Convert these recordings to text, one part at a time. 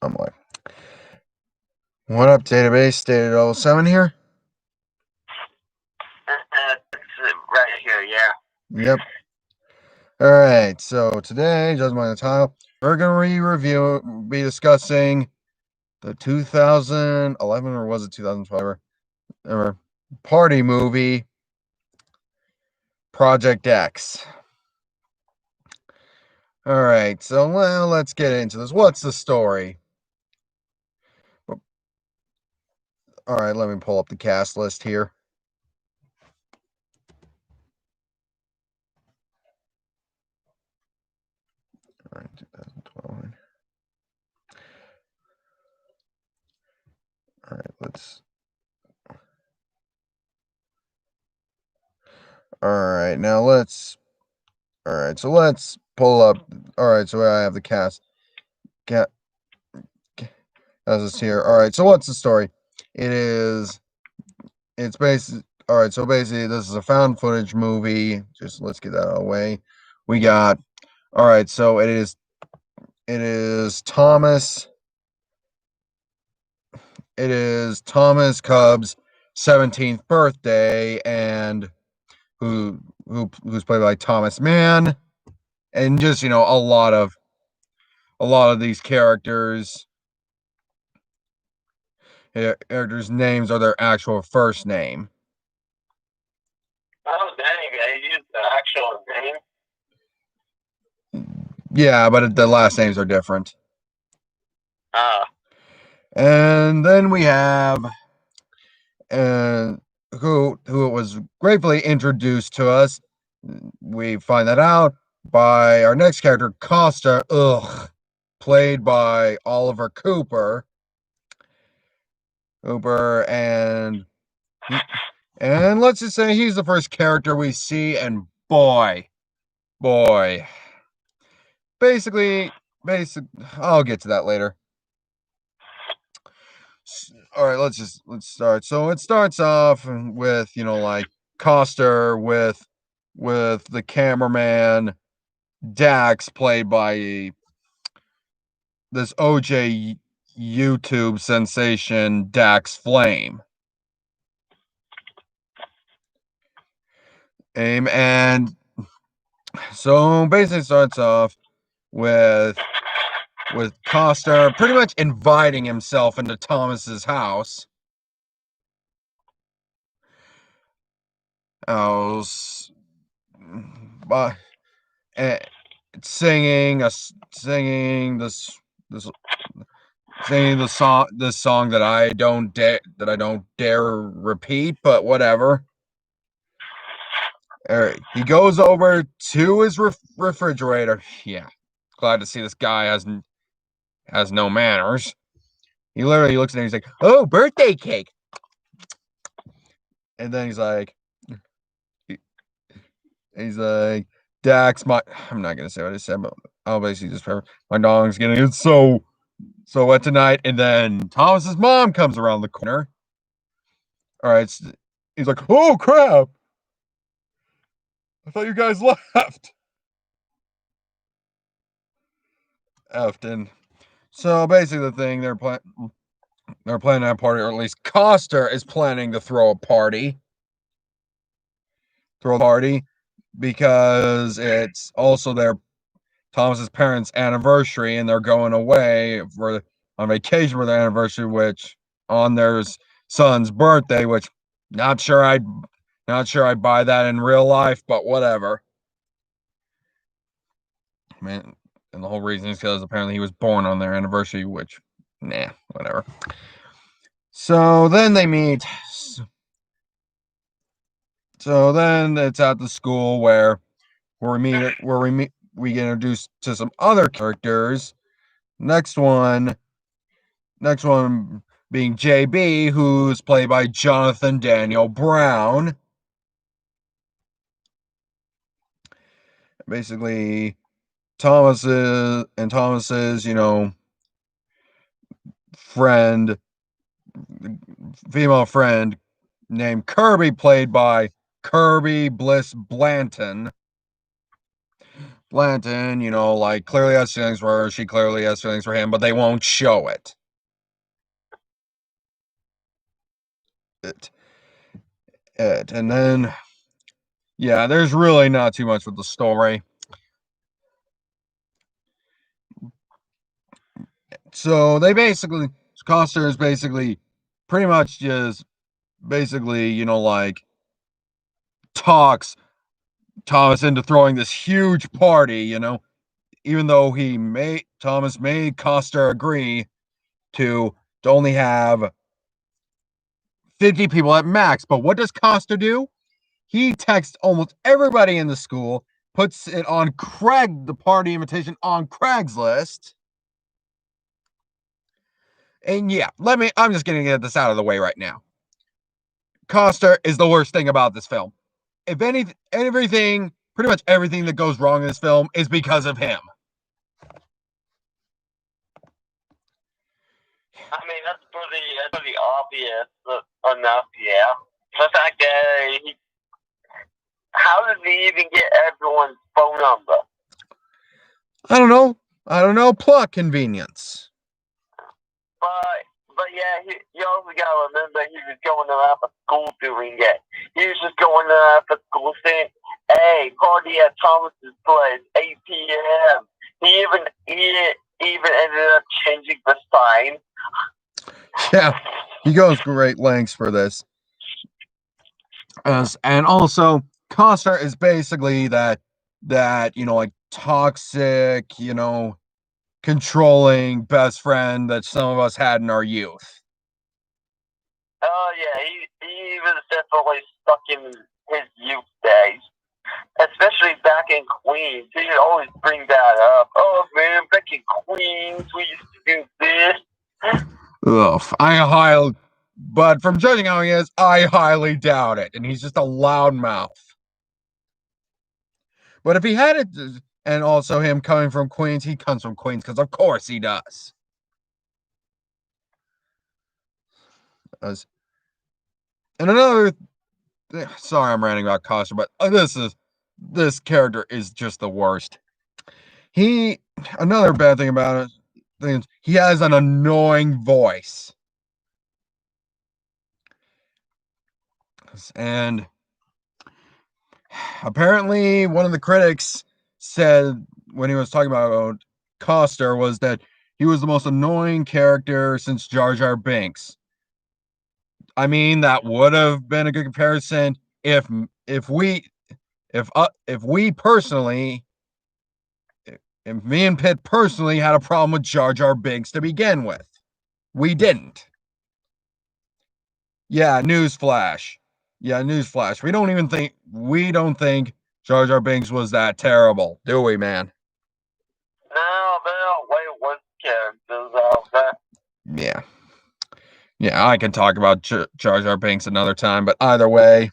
I'm like, what up, database? Data 007 here? It's right here, yeah. Yep. Alright, so today, judging by the title, we're going to be discussing the 2011, or was it 2012, or party movie, Project X. Alright, so let's get into this. What's the story? Alright, let me pull up the cast list here. Alright, 2012. Alright, let's... Alright, now let's... Alright, so let's pull up... Alright, so I have the cast. As it's here. Alright, so what's the story? It's basically... Alright, so basically this is a found footage movie. Just let's get that out of the way. We got... Alright, so it is Thomas... It is Thomas Cub's 17th birthday, and who's played by Thomas Mann, and just, a lot of these characters names are their actual first name. Oh, dang, they used the actual name? Yeah, but the last names are different. And then we have who was gratefully introduced to us. We find that out by our next character, Costa, played by Oliver Cooper. And let's just say he's the first character we see, and boy, basically, I'll get to that later. All right, let's start. So it starts off with, like Coster with the cameraman Dax, played by this OJ YouTube sensation Dax Flame. And so basically starts off with Coster pretty much inviting himself into Thomas's house. Singing the song that I don't dare repeat, but whatever. He goes over to his refrigerator. Yeah, glad to see this guy has no manners. He literally looks at him. He's like, "Oh, birthday cake," and then he's like, "Dax, I'm not gonna say what I said, but I'll basically just my dog's getting so wet tonight." And then Thomas's mom comes around the corner. All right, he's like, "Oh crap! I thought you guys left." Efton. So basically, the thing they're planning a party, or at least Coster is planning to throw a party. Because it's also Thomas's parents' anniversary, and they're going away on vacation for their anniversary, which on their son's birthday, which not sure I'd buy that in real life, but whatever. Man, and the whole reason is because apparently he was born on their anniversary, which, nah, whatever. So then they meet. So then it's at the school where we get introduced to some other characters. Next one being JB, who's played by Jonathan Daniel Brown. Basically, Thomas's female friend named Kirby, played by Kirby Bliss Blanton. Blanton, you know, like clearly has feelings for her. She clearly has feelings for him, but they won't show it. And then, yeah, there's really not too much with the story. So they basically, Coster is basically pretty much just basically, you know, like talks Thomas into throwing this huge party, you know, even though Thomas made Coster agree to only have 50 people at max. But what does Costa do? He texts almost everybody in the school, puts it on the party invitation on Craigslist. And yeah, I'm just going to get this out of the way right now. Costa is the worst thing about this film. If everything, pretty much everything that goes wrong in this film is because of him. I mean, that's pretty obvious enough, yeah. The fact that how did he even get everyone's phone number? I don't know. Plot convenience. But yeah, you also gotta remember he was going around for school doing it. He was just going around for school saying, "Hey, party at Thomas's place, 8 p.m." He even ended up changing the sign. Yeah, he goes great lengths for this. And also, Costa is basically that you know, like toxic, you know, controlling best friend that some of us had in our youth. Oh yeah, he was definitely stuck in his youth days, especially back in Queens. He would always bring that up. Oh man, back in Queens, we used to do this. Ugh, but from judging how he is, I highly doubt it. And he's just a loudmouth. But if he had it, and also him coming from Queens, he comes from Queens because of course he does. And another, sorry, I'm ranting about Costa, but this character is just the worst. Another bad thing about it is he has an annoying voice. And apparently one of the critics said when he was talking about Coster was that he was the most annoying character since Jar Jar Binks. I mean, that would have been a good comparison if we personally, if me and Pitt personally had a problem with Jar Jar Binks to begin with. We didn't. Yeah, newsflash. We don't think Jar Jar Binks was that terrible, do we, man? No, there are way worse characters out there. Yeah, I can talk about Jar Jar Binks another time, but either way.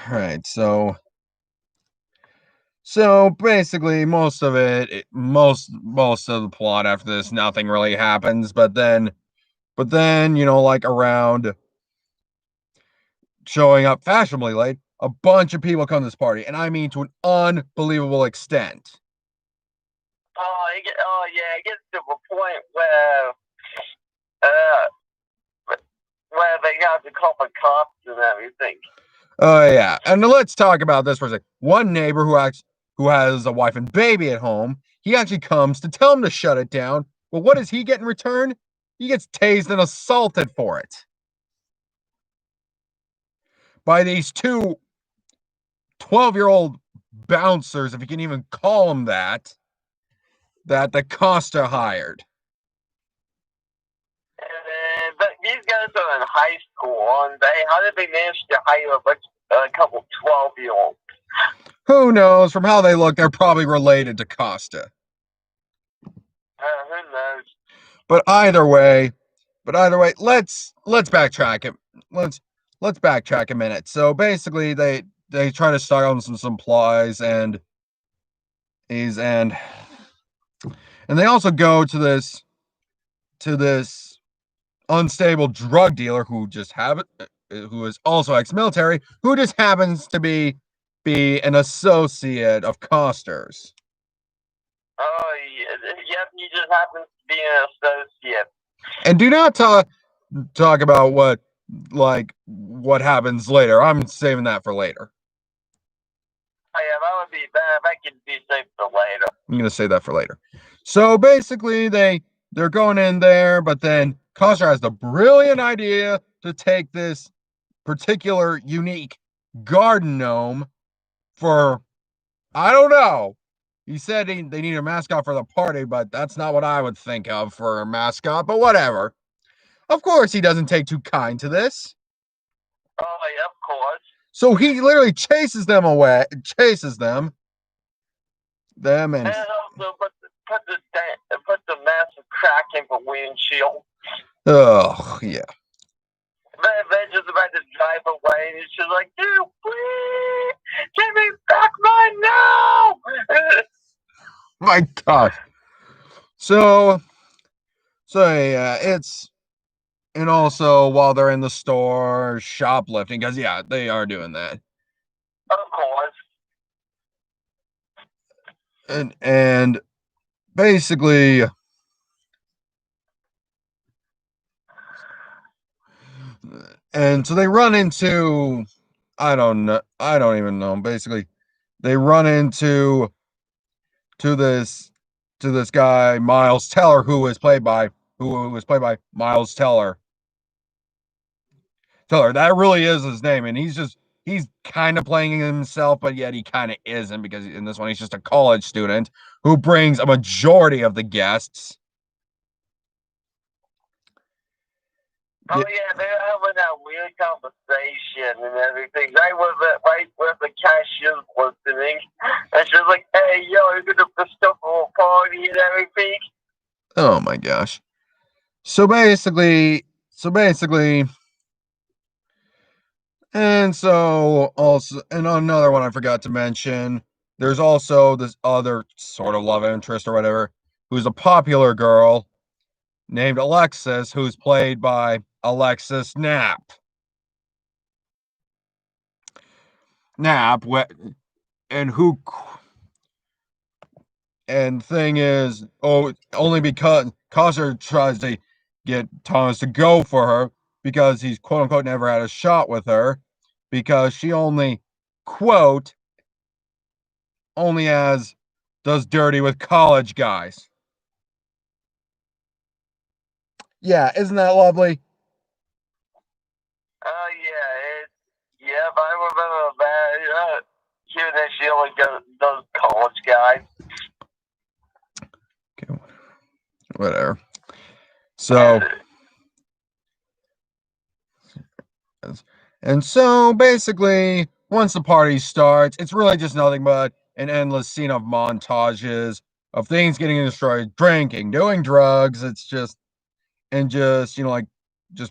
Right, so basically most of most of the plot after this, nothing really happens, but then, you know, like around showing up fashionably late, a bunch of people come to this party, and I mean to an unbelievable extent. Yeah, it gets to a point where they have to call the cops and everything. Oh yeah, and let's talk about this for a second. One neighbor who has a wife and baby at home, he actually comes to tell him to shut it down. But what does he get in return? He gets tased and assaulted for it by these two 12-year-old bouncers, if you can even call them that the Costa hired. But these guys are in high school, aren't they? How did they manage to hire a couple 12-year-olds? Who knows? From how they look, they're probably related to Costa. Who knows? But either way, let's backtrack it. Let's backtrack a minute. So basically, they try to stock on some supplies, and they also go to this unstable drug dealer who is also ex-military, who just happens to be be an associate of Coster's. Oh, yep, he just happens to be an associate. And do not talk about what happens later. I'm saving that for later. Oh, yeah, that would be bad. That can be saved for later. I'm gonna say that for later. So basically, they're going in there, but then Coster has the brilliant idea to take this particular unique garden gnome for, I don't know. He said they need a mascot for the party, but that's not what I would think of for a mascot, but whatever. Of course, he doesn't take too kind to this. Oh, yeah, of course. So he literally chases them away, and also put the massive crack in the windshield. Oh, yeah. They're just about to drive away, and she's like, dude, please, give me back my now! My God. So yeah, and also while they're in the store shoplifting, because yeah, they are doing that. Of course. And basically, and so they run into, I don't even know. Basically, they run into this guy Miles Teller, who was played by Miles Teller. That really is his name, and he's kind of playing himself, but yet he kind of isn't, because in this one he's just a college student who brings a majority of the guests. Oh yeah, they're having that weird conversation and everything. Right where the cashier's listening, and she's like, "Hey, yo, you're gonna put stuff for a party and everything." Oh my gosh! So basically, and so also, and another one I forgot to mention. There's also this other sort of love interest or whatever, who's a popular girl named Alexis, who's played by Alexis Knapp. And thing is, only because Coster tries to get Thomas to go for her, because he's quote unquote never had a shot with her, because she only does dirty with college guys. Yeah, isn't that lovely? Oh yeah, if I remember that. Here that she only does college guys. Okay, whatever. So, and so basically, once the party starts, it's really just nothing but an endless scene of montages of things getting destroyed, drinking, doing drugs. It's just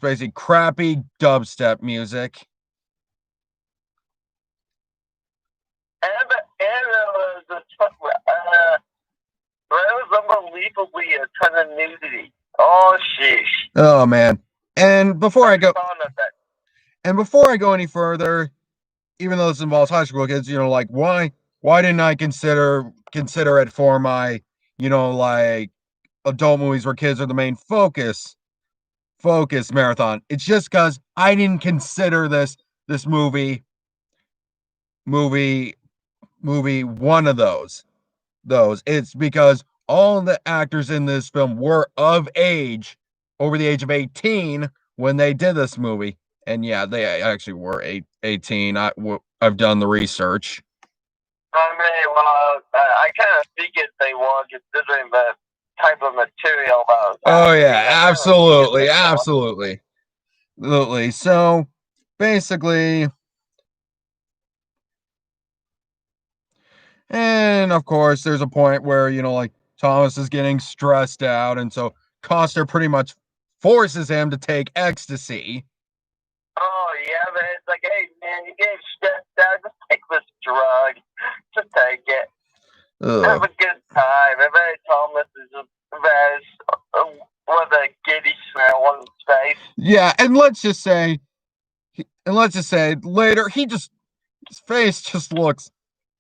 basically crappy dubstep music. There was unbelievably a ton of nudity. Oh sheesh. Oh man! And before I go any further, even though this involves high school kids, why didn't I consider it for my, adult movies where kids are the main focus marathon? It's just because I didn't consider this movie one of those. It's because all the actors in this film were of age, over the age of 18 when they did this movie. And yeah, they actually were 18. I've done the research. I kind of figured they were, considering the type of material that was. Oh yeah, absolutely. So basically, and of course, there's a point where Thomas is getting stressed out, and so Coster pretty much forces him to take ecstasy. Oh yeah, man! It's like, hey man, you getting stressed out? Just take this drug. Just take it. Have a good time. And then Thomas is just with a giddy smile on his face. Yeah, and let's just say later he just face just looks,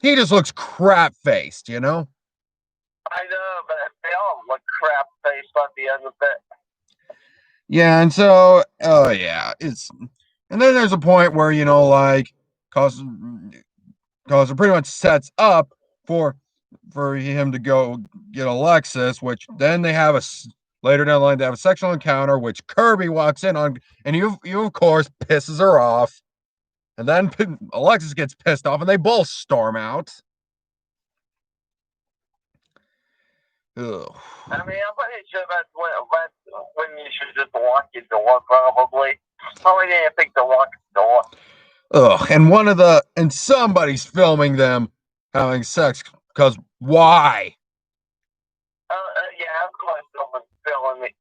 he just looks crap-faced, you know? I know, but they all look crap faced at the end of it. Yeah, and so, oh yeah, and then there's a point where, you know, like, cause it pretty much sets up for him to go get Alexis, which then they have later down the line, they have a sexual encounter, which Kirby walks in on, and you of course pisses her off. And then Alexis gets pissed off, and they both storm out. Ugh. I mean, I'm pretty sure that's when you should just lock your door, probably. Probably didn't think to lock the door. Ugh, and somebody's filming them having sex, because why? Yeah, of course someone's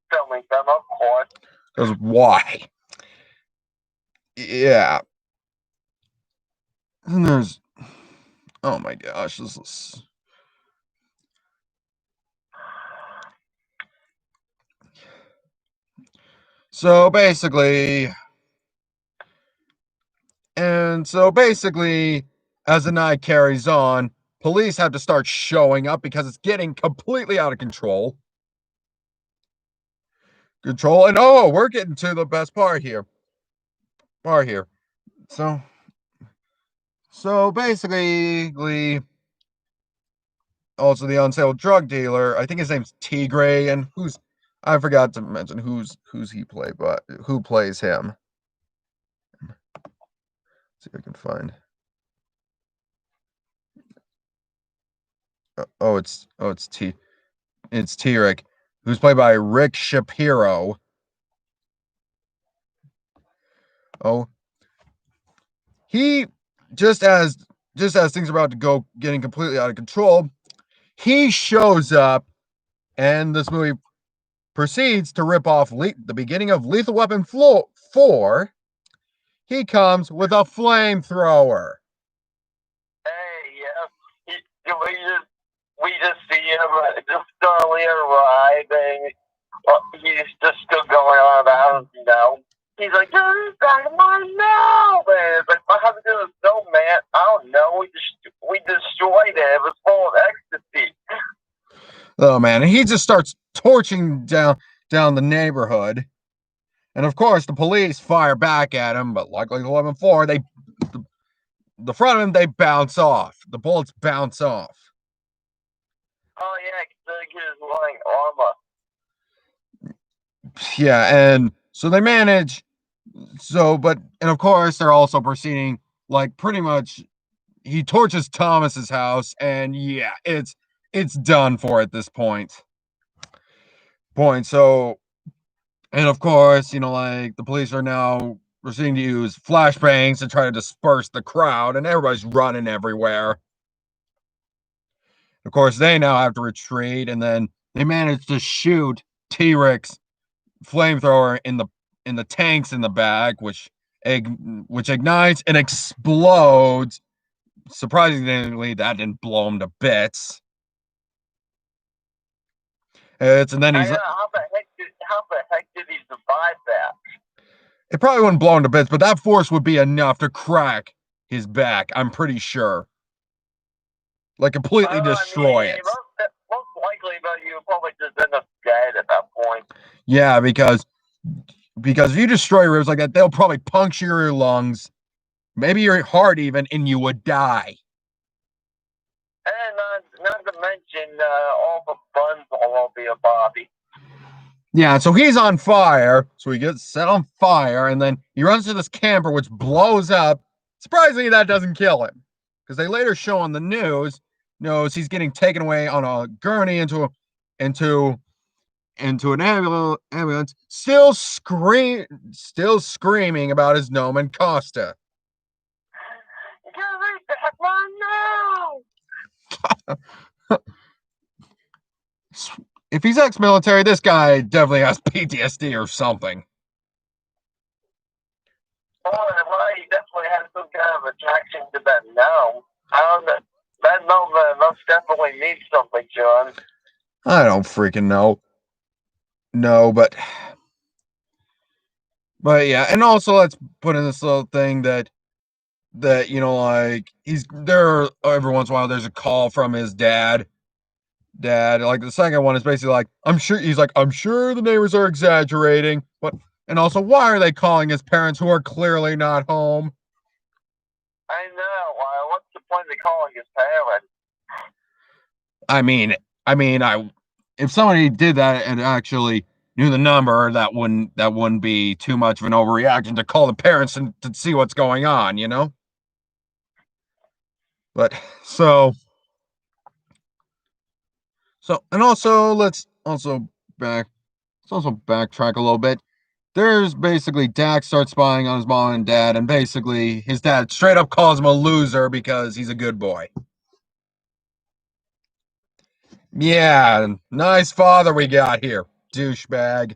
filming them, of course. Because why? Yeah. And there's, oh my gosh, this is... So basically, as the night carries on, police have to start showing up because it's getting completely out of control. And oh, we're getting to the best part here. So basically, also the on-sale drug dealer, I think his name's Tigray, and I forgot to mention who's he play, but who plays him. Let's see if I can find. It's T-Rick, who's played by Rick Shapiro. Oh, he just as things are about to go getting completely out of control, he shows up, and this movie proceeds to rip off the beginning of Lethal Weapon 4. He comes with a flamethrower. Hey, yeah, we just see him just slowly arriving. He's just still going on about, you know. He's like, "This back of my mouth!" And it's like, what happened to the snowman? I don't know. We destroyed it. It was full of ecstasy. Oh man, and he just starts torching down the neighborhood. And of course, the police fire back at him, but like 11-4, the front of him, they bounce off. The bullets bounce off. Oh yeah, because he was wearing armor. Yeah, and so they manage. And of course, they're also proceeding, like, pretty much. He torches Thomas's house, and yeah, it's done for at this point. So, and of course, you know, like, the police are now proceeding to use flashbangs to try to disperse the crowd, and everybody's running everywhere. Of course, they now have to retreat, and then they manage to shoot T-Rex flamethrower in the tanks in the back, which ignites and explodes. Surprisingly, that didn't blow him to bits. And then he's... how the heck did he survive that? It probably wouldn't blow him to bits, but that force would be enough to crack his back, I'm pretty sure. Like, completely destroy it. Most likely, but you probably just end up dead at that point. Yeah, because if you destroy ribs like that, they'll probably puncture your lungs, maybe your heart even, and you would die. And not to mention all the buns all over your body. Yeah, so he's on fire, so he gets set on fire, and then he runs to this camper, which blows up. Surprisingly, that doesn't kill him, because they later show on the news he's getting taken away on a gurney into an ambulance, still screaming about his gnome and Costa. Give me back my gnome! If he's ex-military, this guy definitely has PTSD or something. Well, he definitely has some kind of attraction to that gnome. I don't know. That gnome must definitely mean something, John. I don't freaking know. No, but yeah, and also let's put in this little thing that that, you know, like he's there every once in a while. There's a call from his dad. Like the second one is basically like, I'm sure he's like, I'm sure the neighbors are exaggerating, but and also why are they calling his parents who are clearly not home? I know. What's the point of calling his parents? I if somebody did that and actually knew the number, that wouldn't be too much of an overreaction to call the parents and to see what's going on, you know? But so and also back let's also backtrack a little bit. There's basically Dak starts spying on his mom and dad, and basically his dad straight up calls him a loser because he's a good boy. Yeah, nice father we got here, douchebag.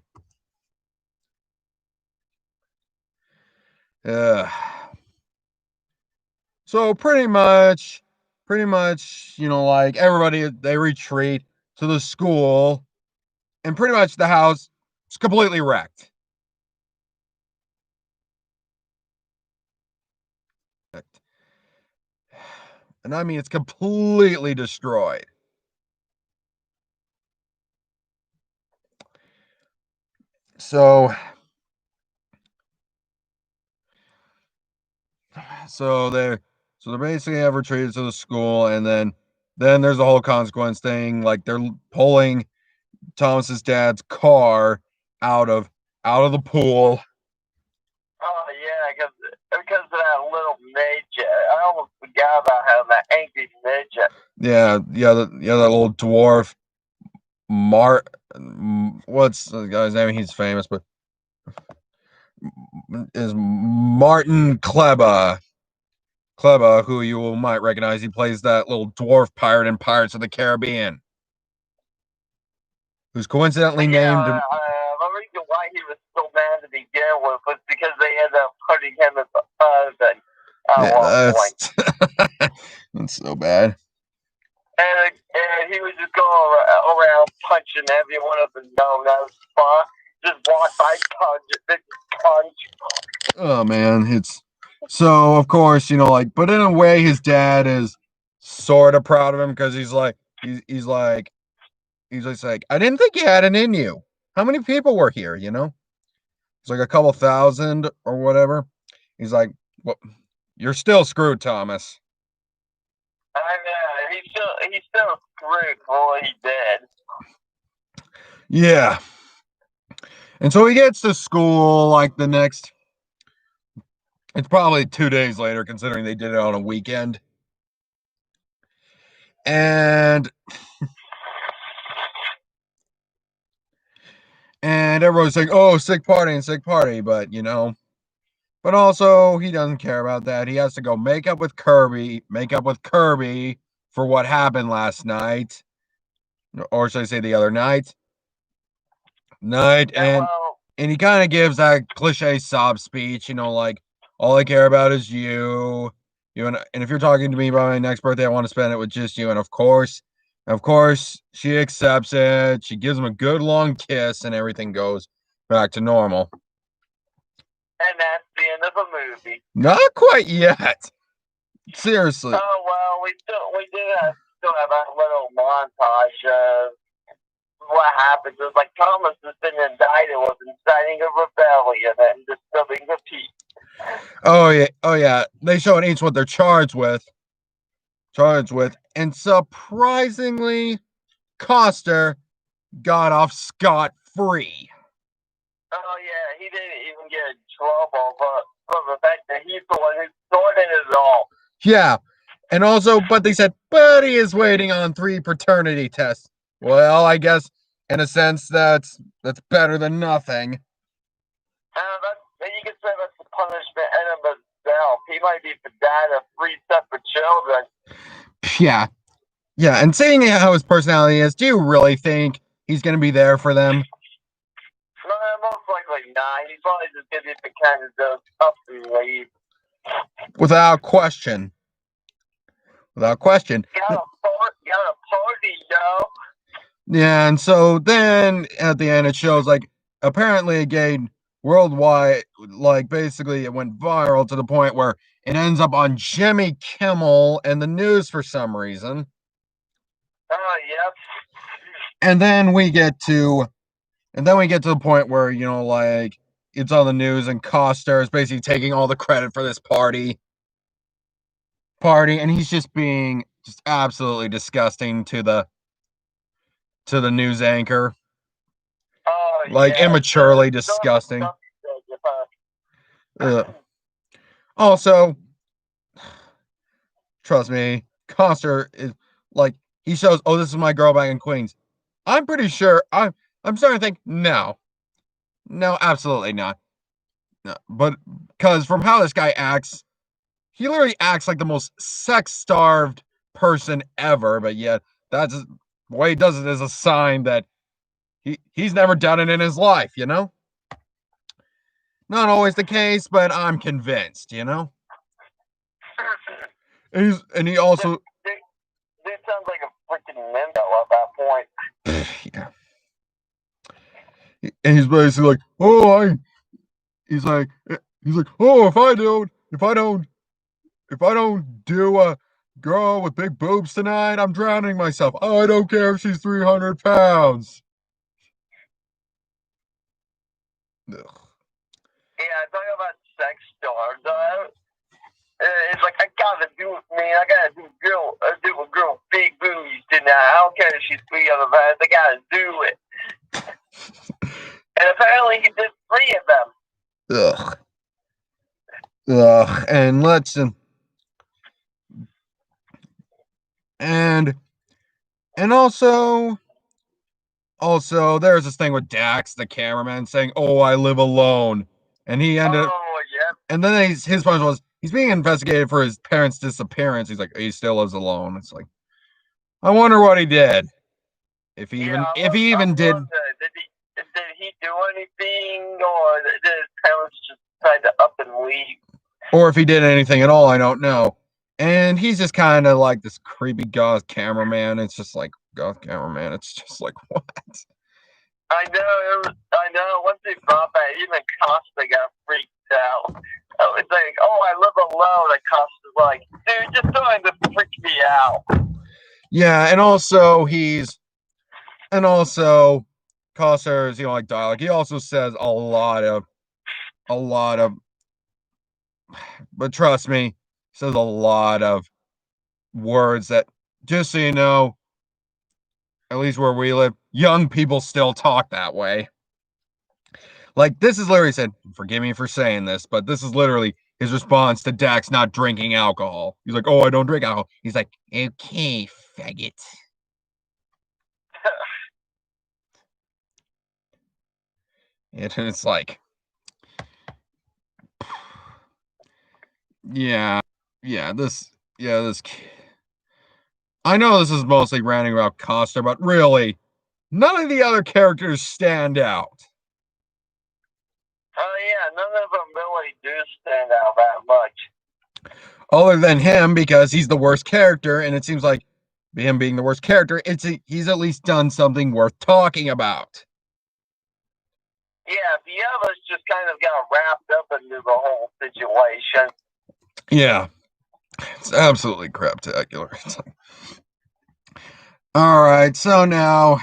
Ugh. So pretty much, you know, like everybody, they retreat to the school, and pretty much the house is completely wrecked. And I mean, it's completely destroyed. So, so they're so they're basically have retreated to the school, and then there's the whole consequence thing. Like they're pulling Thomas's dad's car out of the pool. Oh yeah, because of that little midget. I almost forgot about him, that angry midget. That little dwarf. What's the guy's name? He's famous, but is Martin Kleba, who you might recognize. He plays that little dwarf pirate in Pirates of the Caribbean, who's coincidentally named. The reason why he was so mad to begin with was because they ended up putting him as a husband at one point. That's so bad. And he was just going around punching every one of the no-no spots. Just walk by, punch. Oh man, it's so of course, you know, like, but in a way, his dad is sort of proud of him because he's like, I didn't think you had it in you. How many people were here? You know, it's like a couple thousand or whatever. He's like, well, you're still screwed, Thomas. I know he's still screwed for what he did. Yeah. And so he gets to school like the next. It's probably 2 days later, considering they did it on a weekend. And everyone's saying, "Oh, sick party," but you know, but also he doesn't care about that. He has to go make up with Kirby for what happened last night, or should I say the other night? And he kind of gives that cliche sob speech, you know, like all I care about is you, and if you're talking to me about my next birthday, I want to spend it with just you, and of course, she accepts it. She gives him a good long kiss, and everything goes back to normal. And that's the end of the movie. Not quite yet. Seriously. Oh well, we still have a little montage of what happens. It's like Thomas has been indicted with inciting a rebellion and disturbing the peace. Oh yeah. They show in each what they're charged with, and surprisingly, Coster got off scot-free. Oh yeah, he didn't even get in trouble, but for the fact that he's the one who started it all. Yeah, and also, but they said, but he is waiting on 3 paternity tests. Well, I guess in a sense that's better than nothing. You can say that's the punishment in of itself. He might be the dad of 3 separate children. Yeah, and seeing how his personality is, do you really think he's going to be there for them? No, most likely not. He's probably just going to be the kind of goes up and leave. Without question. Got a party, yo. Yeah, and so then at the end it shows like apparently again worldwide basically it went viral to the point where it ends up on Jimmy Kimmel and the news for some reason. Yep. And then we get to the point where, it's on the news and Coster is basically taking all the credit for this party, and he's just being just absolutely disgusting to the news anchor. Immaturely disgusting. Also, trust me, Coster is he shows, oh, this is my girl back in Queens. I'm pretty sure I'm starting to think, no, absolutely not. No, but because from how this guy acts, he literally acts like the most sex-starved person ever, but yet that's the way he does it is a sign that he's never done it in his life, Not always the case, but I'm convinced, And he also Dude sounds like a freaking Mendo at that point. yeah. And he's basically like, oh, he's like, oh, if I don't do a girl with big boobs tonight, I'm drowning myself. Oh, I don't care if she's 300 pounds. Ugh. Yeah, talking about sex stars. It's like, I gotta do it, man. I gotta do a girl big boobs tonight. I don't care if she's 300 pounds. I gotta do it. And apparently he did 3 of them. Ugh. And also there's this thing with Dax, the cameraman, saying, oh, I live alone. And he ended up, and then his point was, he's being investigated for his parents' disappearance. He's like, he still lives alone. It's like, I wonder what he did. If he even did. Did he do anything, or did his parents just decide to up and leave? Or if he did anything at all, I don't know. And he's just kind of like this creepy goth cameraman. It's just like, goth cameraman. It's just like, what? I know. Once he brought that, even Costa got freaked out. I was like, oh, I live alone. And Costa's like, dude, just trying to freak me out. Yeah, and also Costa's, dialogue. He also says a lot of, but trust me, he says a lot of words that, just so you know, at least where we live, young people still talk that way. Like, this is literally said, forgive me for saying this, but this is literally his response to Dax not drinking alcohol. He's like, oh, I don't drink alcohol. He's like, okay, faggot. And it's like, this. I know this is mostly ranting about Costa, but really, none of the other characters stand out. Oh, yeah, none of them really do stand out that much. Other than him, because he's the worst character, and it seems like him being the worst character, he's at least done something worth talking about. Yeah, the others just kind of got wrapped up into the whole situation. Yeah. It's absolutely craptacular. Alright, so now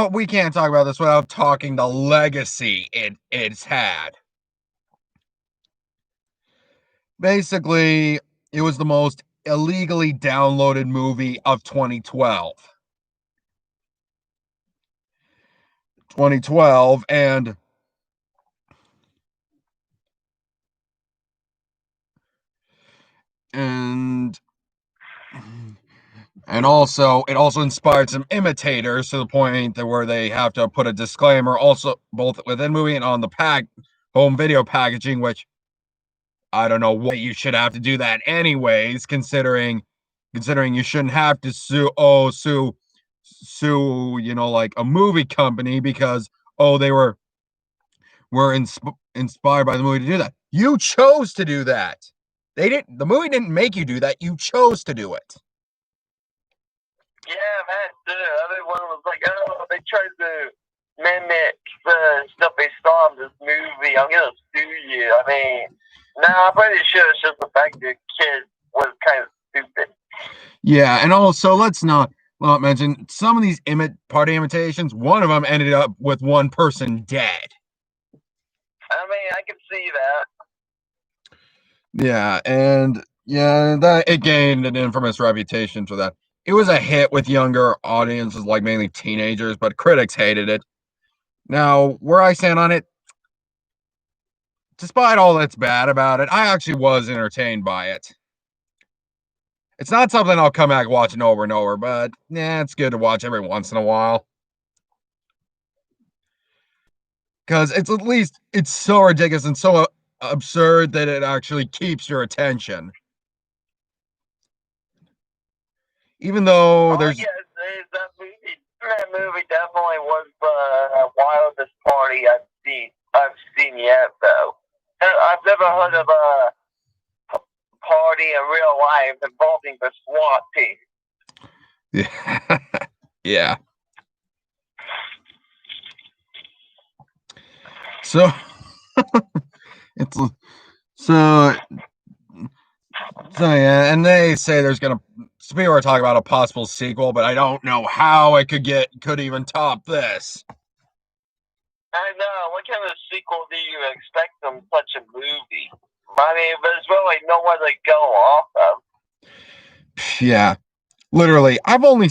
we can't talk about this without talking the legacy it's had. Basically, it was the most illegally downloaded movie of 2012. And also, it also inspired some imitators to the point that where they have to put a disclaimer also both within movie and on the home video packaging, which I don't know why you should have to do that anyways, considering you shouldn't have to sue like a movie company because they were inspired by the movie to do that. You chose to do that. The movie didn't make you do that. You chose to do it. Yeah, man, everyone was like, oh, they tried to mimic the stuff they saw in this movie, I'm gonna sue you. I mean, no, I'm pretty sure it's just the fact that kid was kind of stupid. Yeah, and also let's not mention some of these party imitations. One of them ended up with one person dead. I mean, I can see that. Yeah, and yeah, that it gained an infamous reputation for that. It was a hit with younger audiences, like mainly teenagers, but critics hated it. Now, where I stand on it, despite all that's bad about it, I actually was entertained by it. It's not something I'll come back watching over and over, but yeah, it's good to watch every once in a while. Because it's at least, it's so ridiculous and so absurd that it actually keeps your attention. Even though there's... yes, that movie definitely was the wildest party I've seen yet, though. I've never heard of a party in real life involving the SWAT team. Yeah. Yeah. So it's so yeah, and they say there's gonna... people are talking about a possible sequel, but I don't know how it could even top this. I know. What kind of sequel do you expect from such a movie? I mean, there's really nowhere to go off of. Yeah, literally. I've only...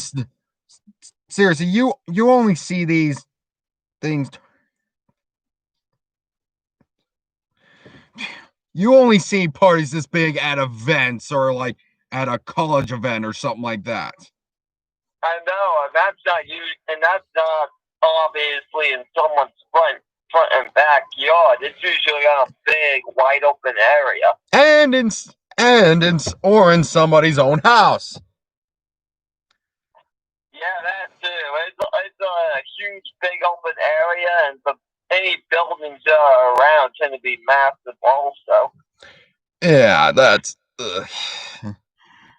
seriously, you only see these things... you only see parties this big at events or like at a college event or something like that. I know, and that's not obviously in someone's front and backyard. It's usually on a big, wide open area. And in somebody's own house. Yeah, that too. It's a huge, big open area, and any buildings around tend to be massive also. Yeah, that's...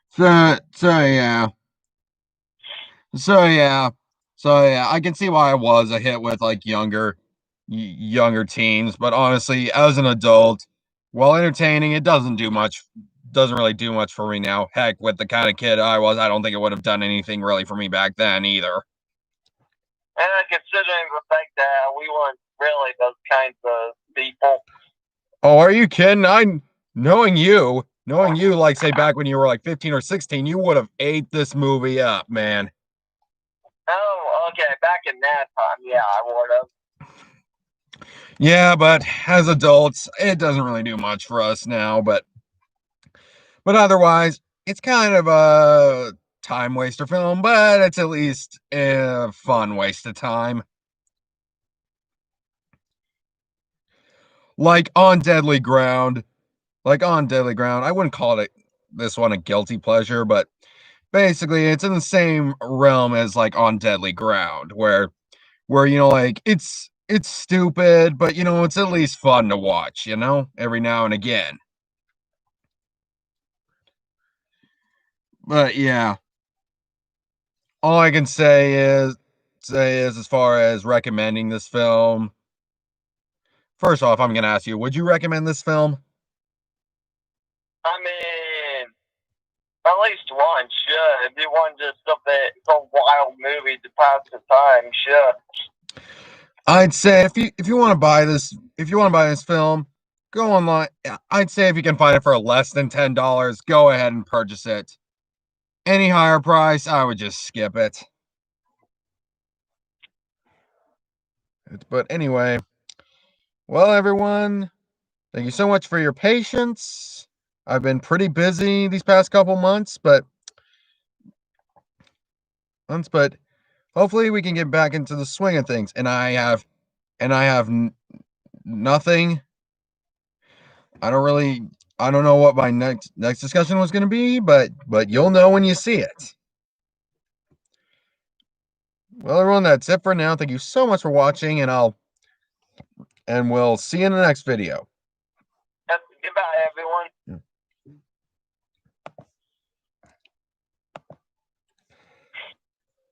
so yeah. I can see why it was a hit with like younger teens, but honestly, as an adult, while entertaining, it doesn't really do much for me now. Heck, with the kind of kid I was, I don't think it would have done anything really for me back then either. And considering the fact that we weren't really those kinds of people. Oh, are you kidding? Knowing you, like, say, back when you were like 15 or 16, you would have ate this movie up, man. Oh, okay. Back in that time, yeah, I would have. Yeah, but as adults, it doesn't really do much for us now, but otherwise, it's kind of a time waster film, but it's at least a fun waste of time. Like on Deadly Ground, I wouldn't call this one a guilty pleasure, but basically it's in the same realm as like On Deadly Ground, where like it's stupid, but it's at least fun to watch, every now and again. But yeah, all I can say is as far as recommending this film, first off, I'm going to ask you, would you recommend this film? I mean, at least one, sure. If you want just some wild movie to pass the time, sure. I'd say if you want to buy this film, go online. I'd say if you can find it for less than $10, go ahead and purchase it. Any higher price, I would just skip it. But anyway, well, everyone, thank you so much for your patience. I've been pretty busy these past couple months, but hopefully we can get back into the swing of things. And I have nothing. I don't know what my next discussion was going to be, but you'll know when you see it. Well, everyone, that's it for now. Thank you so much for watching, and we'll see you in the next video. Goodbye, everyone.